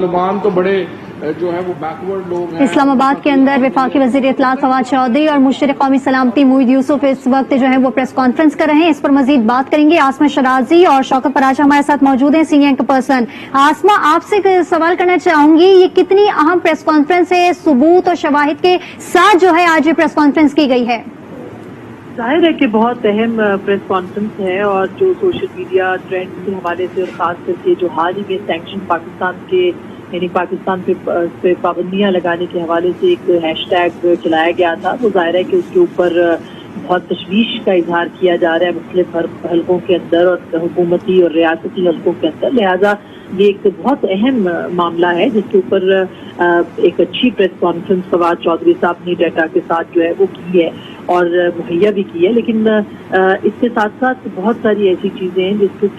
طالبان تو بڑے جو ہے وہ بیکورڈ لوگ ہیں۔ اسلام آباد کے اندر وفاقی وزیر اطلاعات فواد چودھری اور مشیر قومی سلامتی موید یوسف اس وقت جو ہے وہ پریس کانفرنس کر رہے ہیں۔ اس پر مزید بات کریں گے۔ آسما شرازی اور شوکت پراچا ہمارے ساتھ موجود ہیں، سینئر اینکر پرسن۔ آسما، آپ سے سوال کرنا چاہوں گی، یہ کتنی اہم پریس کانفرنس ہے؟ ثبوت اور شواہد کے ساتھ جو ہے آج یہ پریس کانفرنس کی گئی ہے۔ ظاہر ہے کہ بہت اہم پریس کانفرنس ہے، اور جو سوشل میڈیا ٹرینڈ کے حوالے سے اور خاص کر کے جو حال ہی میں سینکشن پاکستان کے یعنی پاکستان پہ پابندیاں لگانے کے حوالے سے ایک ہیش ٹیگ چلایا گیا تھا، وہ ظاہر ہے کہ اس کے اوپر بہت تشویش کا اظہار کیا جا رہا ہے مختلف حلقوں کے اندر اور حکومتی اور ریاستی حلقوں کے اندر، لہٰذا یہ ایک بہت اہم معاملہ ہے جس کے اوپر ایک اچھی پریس کانفرنس فواد چودھری صاحب نے ڈیٹا کے ساتھ جو ہے وہ کی ہے اور مہیا بھی کی ہے، لیکن اس کے ساتھ ساتھ بہت ساری ایسی چیزیں ہیں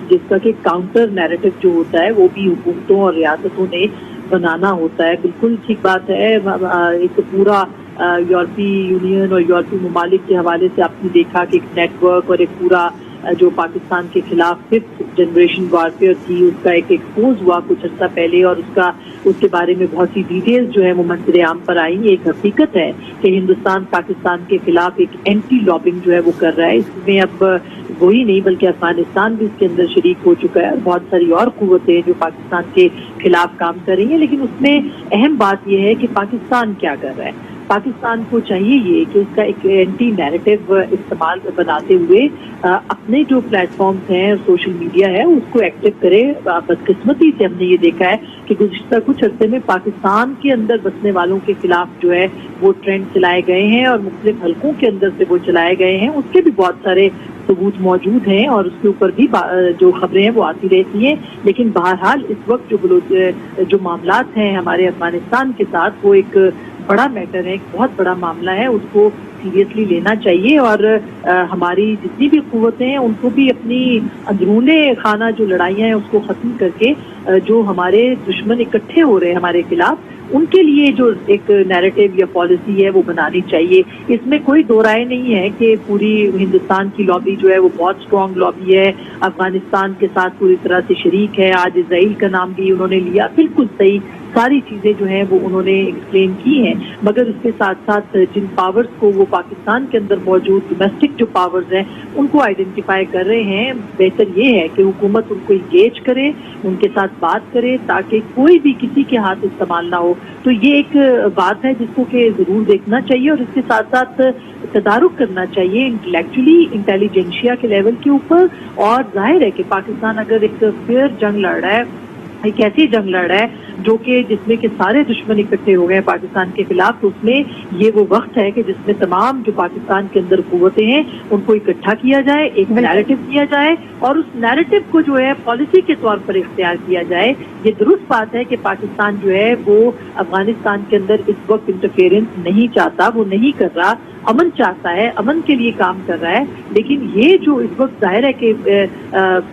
جس کا کہ کاؤنٹر نیریٹو جو ہوتا ہے وہ بھی حکومتوں اور ریاستوں نے بنانا ہوتا ہے۔ بالکل ٹھیک بات ہے، ایک پورا یورپی یونین اور یورپی ممالک کے حوالے سے آپ نے دیکھا کہ ایک نیٹ ورک اور ایک پورا جو پاکستان کے خلاف 5th جنریشن وارفیئر تھی، اس کا ایک ایکسپوز ہوا کچھ عرصہ پہلے، اور اس کے بارے میں بہت سی ڈیٹیلز جو ہے وہ منظر عام پر آئی۔ ایک حقیقت ہے کہ ہندوستان پاکستان کے خلاف ایک اینٹی لابنگ جو ہے وہ کر رہا ہے، اس میں اب وہی نہیں بلکہ افغانستان بھی اس کے اندر شریک ہو چکا ہے، اور بہت ساری اور قوتیں جو پاکستان کے خلاف کام کر رہی ہیں، لیکن اس میں اہم بات یہ ہے کہ پاکستان کیا کر رہا ہے۔ پاکستان کو چاہیے یہ کہ اس کا ایک اینٹی نیریٹو استعمال بناتے ہوئے اپنے جو پلیٹ فارمز ہیں، سوشل میڈیا ہے، اس کو ایکٹیو کرے۔ بدقسمتی سے ہم نے یہ دیکھا ہے کہ گزشتہ کچھ عرصے میں پاکستان کے اندر بسنے والوں کے خلاف جو ہے وہ ٹرینڈ چلائے گئے ہیں اور مختلف حلقوں کے اندر سے وہ چلائے گئے ہیں، اس کے بھی بہت سارے ثبوت موجود ہیں اور اس کے اوپر بھی جو خبریں ہیں وہ آتی رہتی ہیں، لیکن بہرحال اس وقت جو معاملات ہیں ہمارے افغانستان کے ساتھ، وہ ایک بڑا میٹر ہے، ایک بہت بڑا معاملہ ہے، اس کو سیریسلی لینا چاہیے، اور ہماری جتنی بھی قوتیں ہیں ان کو بھی اپنی اندرون خانہ جو لڑائیاں ہیں اس کو ختم کر کے جو ہمارے دشمن اکٹھے ہو رہے ہیں ہمارے خلاف، ان کے لیے جو ایک نیریٹو یا پالیسی ہے وہ بنانی چاہیے۔ اس میں کوئی دو رائے نہیں ہے کہ پوری ہندوستان کی لابی جو ہے وہ بہت اسٹرانگ لابی ہے، افغانستان کے ساتھ پوری طرح سے شریک ہے، آج اسرائیل کا نام بھی انہوں نے لیا، بالکل صحیح، ساری چیزیں جو ہیں وہ انہوں نے ایکسپلین کی ہیں، مگر اس کے ساتھ ساتھ جن پاورز کو وہ پاکستان کے اندر موجود ڈومیسٹک جو پاورز ہیں ان کو آئیڈینٹیفائی کر رہے ہیں۔ بہتر یہ ہے کہ حکومت ان کو انگیج کرے، ان کے ساتھ بات کرے، تاکہ کوئی بھی کسی کے ہاتھ استعمال نہ ہو۔ تو یہ ایک بات ہے جس کو کہ ضرور دیکھنا چاہیے، اور اس کے ساتھ ساتھ تدارک کرنا چاہیے انٹلیکچولی، انٹیلیجنشیا کے لیول کے اوپر، اور ظاہر ہے کہ پاکستان اگر ایک فیئر جنگ لڑ رہا ہے، ایک ایسی جنگ لڑ رہا ہے جو کہ جس میں کہ سارے دشمن اکٹھے ہو گئے ہیں پاکستان کے خلاف، تو اس میں یہ وہ وقت ہے کہ جس میں تمام جو پاکستان کے اندر قوتیں ہیں ان کو اکٹھا کیا جائے، ایک نیریٹو کیا جائے، اور اس نیریٹو کو جو ہے پالیسی کے طور پر اختیار کیا جائے۔ یہ درست بات ہے کہ پاکستان جو ہے وہ افغانستان کے اندر اس وقت انٹرفیئرنس نہیں چاہتا، وہ نہیں کر رہا، امن چاہتا ہے، امن کے لیے کام کر رہا ہے، لیکن یہ جو اس وقت ظاہر ہے کہ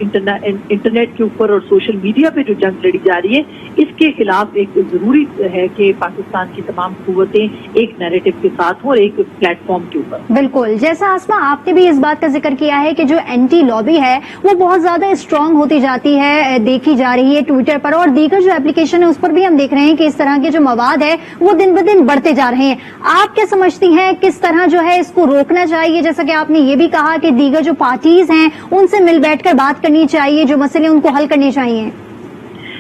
انٹرنیٹ کے اوپر اور سوشل میڈیا پہ جو جنگ لڑی جا رہی ہے، اس کے خلاف ایک ضروری ہے کہ پاکستان کی تمام قوتیں ایک نیریٹو کے ساتھ ہوں اور ایک پلیٹ فارم کے اوپر۔ بالکل، جیسا آسما آپ نے بھی اس بات کا ذکر کیا ہے کہ جو اینٹی لابی ہے وہ بہت زیادہ اسٹرانگ ہوتی جاتی ہے، دیکھی جا رہی ہے ٹویٹر پر اور دیگر جو اپلیکیشن ہے اس پر بھی ہم دیکھ رہے ہیں کہ اس طرح کے جو مواد ہے وہ دن بدن بڑھتے جا رہے ہیں۔ آپ کیا سمجھتی ہیں کس طرح جو ہے اس کو روکنا چاہیے؟ جیسا کہ آپ نے یہ بھی کہا کہ دیگر جو پارٹیز ہیں ان سے مل بیٹھ کر بات کرنی چاہیے، جو مسئلے ان کو حل کرنے چاہیے۔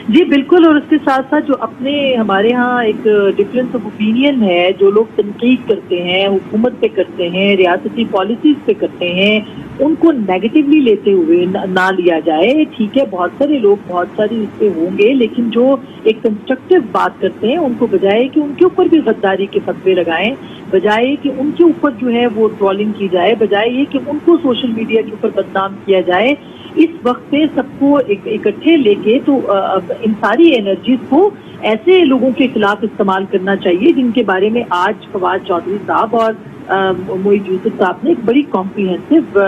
جی بالکل، اور اس کے ساتھ ساتھ جو اپنے ہمارے ہاں ایک ڈفرینس آف اوپینین ہے، جو لوگ تنقید کرتے ہیں، حکومت پہ کرتے ہیں، ریاستی پالیسیز پہ کرتے ہیں، ان کو نیگیٹیولی لیتے ہوئے نہ لیا جائے۔ ٹھیک ہے، بہت سارے لوگ بہت ساری اس پہ ہوں گے، لیکن جو ایک کنسٹرکٹیو بات کرتے ہیں ان کو بجائے کہ ان کے اوپر بھی غداری کے فتوے لگائیں، بجائے کہ ان کے اوپر جو ہے وہ ٹرولنگ کی جائے، بجائے یہ کہ ان کو سوشل میڈیا کے اوپر بدنام کیا جائے، اس وقت پہ سب کو اکٹھے لے کے تو ان ساری انرجیز کو ایسے لوگوں کے خلاف استعمال کرنا چاہیے جن کے بارے میں آج فواد چودھری صاحب اور موید یوسف صاحب نے ایک بڑی کمپریہنسو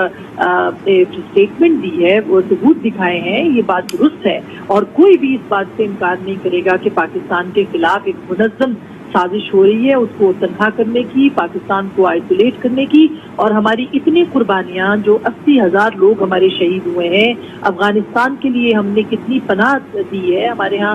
اسٹیٹمنٹ دی ہے، وہ ثبوت دکھائے ہیں، یہ بات درست ہے، اور کوئی بھی اس بات سے انکار نہیں کرے گا کہ پاکستان کے خلاف ایک منظم سازش ہو رہی ہے، اس کو تنہا کرنے کی، پاکستان کو آئسولیٹ کرنے کی، اور ہماری اتنی قربانیاں، جو 80,000 لوگ ہمارے شہید ہوئے ہیں، افغانستان کے لیے ہم نے کتنی پناہ دی ہے، ہمارے ہاں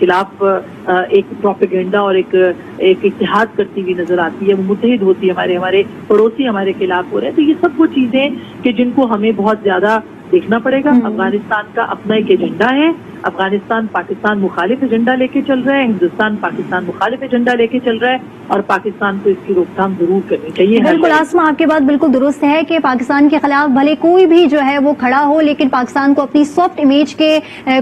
خلاف ایک پروپیگنڈا اور ایک اتحاد کرتی ہوئی نظر آتی ہے، وہ متحد ہوتی ہے، ہمارے پڑوسی ہمارے خلاف ہو رہے ہیں. تو یہ سب وہ چیزیں کہ جن کو ہمیں بہت زیادہ دیکھنا پڑے گا. افغانستان کا اپنا ایک ایجنڈا ہے، افغانستان پاکستان مخالف ایجنڈا لے کے چل رہا ہے، ہندوستان پاکستان مخالف ایجنڈا لے کے چل رہا ہے، اور پاکستان کو اس کی روک تھام ضرور کرنی چاہیے. بالکل آسما، آپ کی بات بالکل درست ہے کہ پاکستان کے خلاف بھلے کوئی بھی جو ہے وہ کھڑا ہو، لیکن پاکستان کو اپنی سافٹ امیج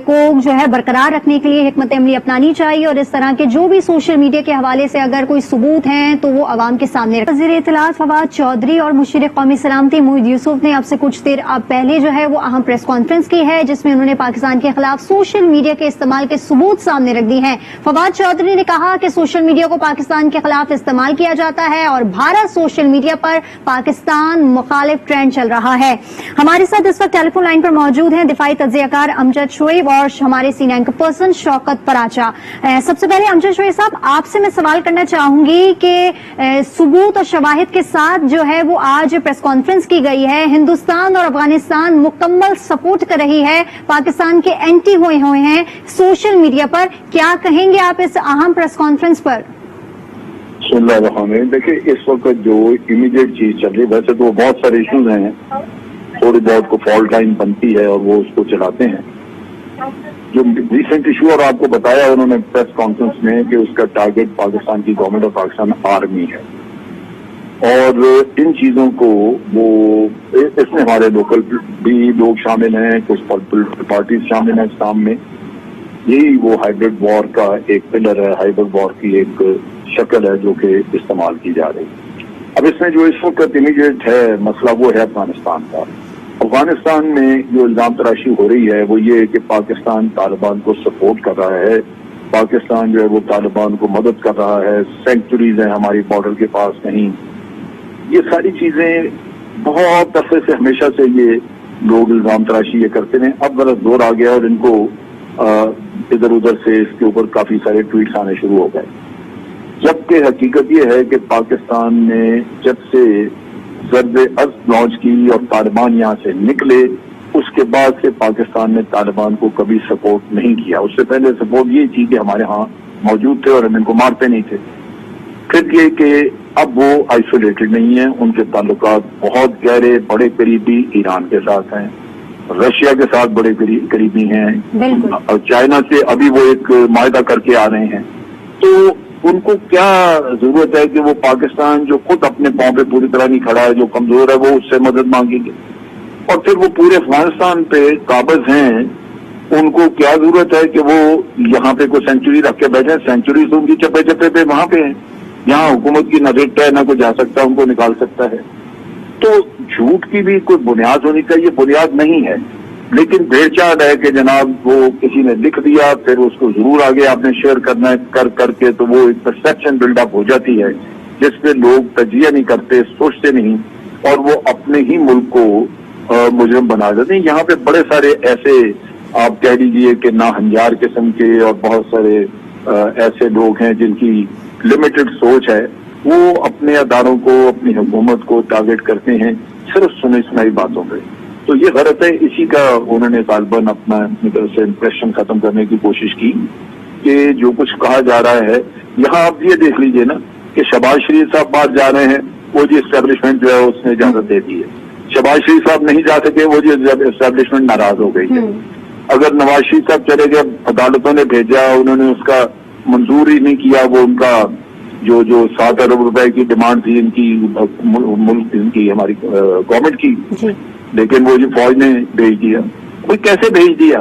کو جو ہے برقرار رکھنے کے لیے حکمت عملی اپنانی چاہیے، اور اس طرح کے جو بھی سوشل میڈیا کے حوالے سے اگر کوئی ثبوت ہیں تو وہ عوام کے سامنے رکھیں. وزیر اطلاعات فواد چودھری اور مشیر قومی سلامتی موحد یوسف نے اب سے کچھ دیر پہلے جو ہے وہ اہم پریس کانفرنس کی ہے، جس میں انہوں نے پاکستان کے خلاف سوشل میڈیا کے استعمال کے ثبوت سامنے رکھ دی ہیں. فواد چودھری نے کہا کہ سوشل میڈیا کو پاکستان کے خلاف استعمال کیا جاتا ہے اور بھارت سوشل میڈیا پر پاکستان مخالف ٹرینڈ چل رہا ہے. ہمارے ساتھ اس وقت ٹیلی فون لائن پر موجود ہیں دفاعی تجزیہ کار امجد شعیب اور ہمارے سینئر اینکر پرسن شوکت پراچا. سب سے پہلے امجد شعیب صاحب، آپ سے میں سوال کرنا چاہوں گی کہ ثبوت اور شواہد کے ساتھ جو ہے وہ آج پریس کانفرنس کی گئی ہے. ہندوستان اور افغانستان مکمل سپورٹ کر رہی ہے، پاکستان کے اینٹی ہوئے ہیں سوشل میڈیا پر. کیا کہیں گے آپ اس اہم پریس کانفرنس پر؟ بسم اللہ الرحمن الرحیم. دیکھیے اس وقت جو امیڈیٹ چیز چل رہی ہے، ویسے تو بہت سارے ایشوز ہیں، تھوڑی بہت کو فالٹ لائن بنتی ہے اور وہ اس کو چلاتے ہیں. جو ریسنٹ ایشو اور آپ کو بتایا انہوں نے پریس کانفرنس میں کہ اس کا ٹارگیٹ پاکستان کی گورنمنٹ اور پاکستان آرمی ہے، اور ان چیزوں کو وہ اس میں ہمارے لوکل بھی لوگ شامل ہیں، کچھ پولیٹیکل پارٹیز شامل ہیں اسلام میں. یہی وہ ہائیبرڈ وار کا ایک پلر ہے، ہائیبرڈ وار کی ایک شکل ہے جو کہ استعمال کی جا رہی ہے. اب اس میں جو اس وقت امیڈیٹ ہے مسئلہ وہ ہے افغانستان کا. افغانستان میں جو الزام تراشی ہو رہی ہے وہ یہ ہے کہ پاکستان طالبان کو سپورٹ کر رہا ہے، پاکستان جو ہے وہ طالبان کو مدد کر رہا ہے، سینکچریز ہیں ہماری بارڈر کے پاس کہیں. یہ ساری چیزیں بہت عرصے سے ہمیشہ سے یہ لوگ الزام تراشی یہ کرتے ہیں. اب غلط دور آ گیا اور ان کو ادھر ادھر سے اس کے اوپر کافی سارے ٹویٹس آنے شروع ہو گئے، جبکہ حقیقت یہ ہے کہ پاکستان نے جب سے ضرب عزم لانچ کی اور طالبان یہاں سے نکلے، اس کے بعد سے پاکستان نے طالبان کو کبھی سپورٹ نہیں کیا. اس سے پہلے سپورٹ یہ تھی کہ ہمارے ہاں موجود تھے اور ہم ان کو مارتے نہیں تھے. پھر یہ کہ اب وہ آئسولیٹڈ نہیں ہیں، ان کے تعلقات بہت گہرے بڑے قریبی ایران کے ساتھ ہیں، رشیا کے ساتھ بڑے قریبی ہیں، اور چائنا سے ابھی وہ ایک معاہدہ کر کے آ رہے ہیں. تو ان کو کیا ضرورت ہے کہ وہ پاکستان جو خود اپنے پاؤں پہ پوری طرح نہیں کھڑا ہے، جو کمزور ہے، وہ اس سے مدد مانگیں گے؟ اور پھر وہ پورے افغانستان پہ قابض ہیں، ان کو کیا ضرورت ہے کہ وہ یہاں پہ کوئی سینچری رکھ کے بیٹھے؟ سینچریز ان کی چپے چپے پہ وہاں پہ ہیں، یہاں حکومت کی نہ ریٹ ہے نہ کوئی جا سکتا ان کو نکال سکتا ہے. تو جھوٹ کی بھی کوئی بنیاد ہونی چاہیے، بنیاد نہیں ہے. لیکن بھیڑ چال ہے کہ جناب وہ کسی نے لکھ دیا، پھر اس کو ضرور آگے آپ نے شیئر کرنا ہے کر کے، تو وہ ایک پرسپشن بلڈ اپ ہو جاتی ہے جس پہ لوگ تجزیہ نہیں کرتے، سوچتے نہیں، اور وہ اپنے ہی ملک کو مجرم بنا دیتے ہیں. یہاں پہ بڑے سارے ایسے آپ کہہ لیجیے کہ ناہنجار قسم کے اور بہت سارے ایسے لوگ ہیں جن کی لمیٹڈ سوچ ہے، وہ اپنے اداروں کو، اپنی حکومت کو ٹارگیٹ کرتے ہیں صرف سنی سنائی باتوں پہ. تو یہ غلط ہے. اسی کا انہوں نے غالباً اپنا اپنی طرف سے امپریشن ختم کرنے کی کوشش کی کہ جو کچھ کہا جا رہا ہے. یہاں آپ یہ دیکھ لیجئے نا کہ شہباز شریف صاحب باہر جا رہے ہیں، وہ جی اسٹیبلشمنٹ جو ہے اس نے اجازت دے دی ہے. شہباز شریف صاحب نہیں جا سکے، وہ جی اسٹیبلشمنٹ ناراض ہو گئی ہے. اگر نواز شریف صاحب چلے گئے، عدالتوں نے بھیجا، انہوں نے اس کا منظور ہی نہیں کیا، وہ ان کا جو 7 ارب روپے کی ڈیمانڈ تھی ان کی ملک ان کی ہماری گورنمنٹ کی، لیکن وہ جو فوج نے بھیج دیا. کوئی کیسے بھیج دیا؟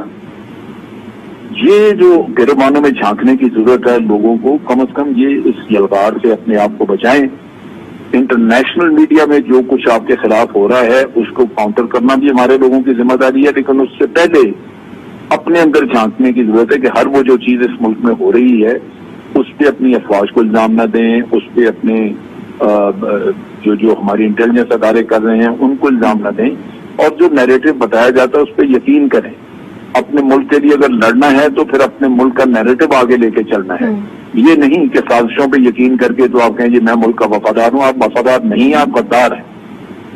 یہ جو گرمانوں میں جھانکنے کی ضرورت ہے لوگوں کو، کم از کم یہ اس یلغار سے اپنے آپ کو بچائیں. انٹرنیشنل میڈیا میں جو کچھ آپ کے خلاف ہو رہا ہے اس کو کاؤنٹر کرنا بھی ہمارے لوگوں کی ذمہ داری ہے، لیکن اس سے پہلے اپنے اندر جھانکنے کی ضرورت ہے کہ ہر وہ جو چیز اس ملک میں ہو رہی ہے اس پہ اپنی افواج کو الزام نہ دیں، اس پہ اپنے جو ہماری انٹیلیجنس ادارے کر رہے ہیں ان کو الزام نہ دیں، اور جو نیریٹو بتایا جاتا ہے اس پہ یقین کریں. اپنے ملک کے لیے اگر لڑنا ہے تو پھر اپنے ملک کا نیریٹو آگے لے کے چلنا ہے. یہ نہیں کہ سازشوں پہ یقین کر کے تو آپ کہیں جی میں ملک کا وفادار ہوں. آپ وفادار نہیں، آپ غدار ہیں.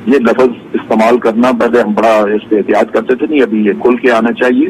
یہ لفظ استعمال کرنا پہلے ہم بڑا اس پہ احتیاط کرتے تھے، نہیں ابھی یہ کھل کے آنا چاہیے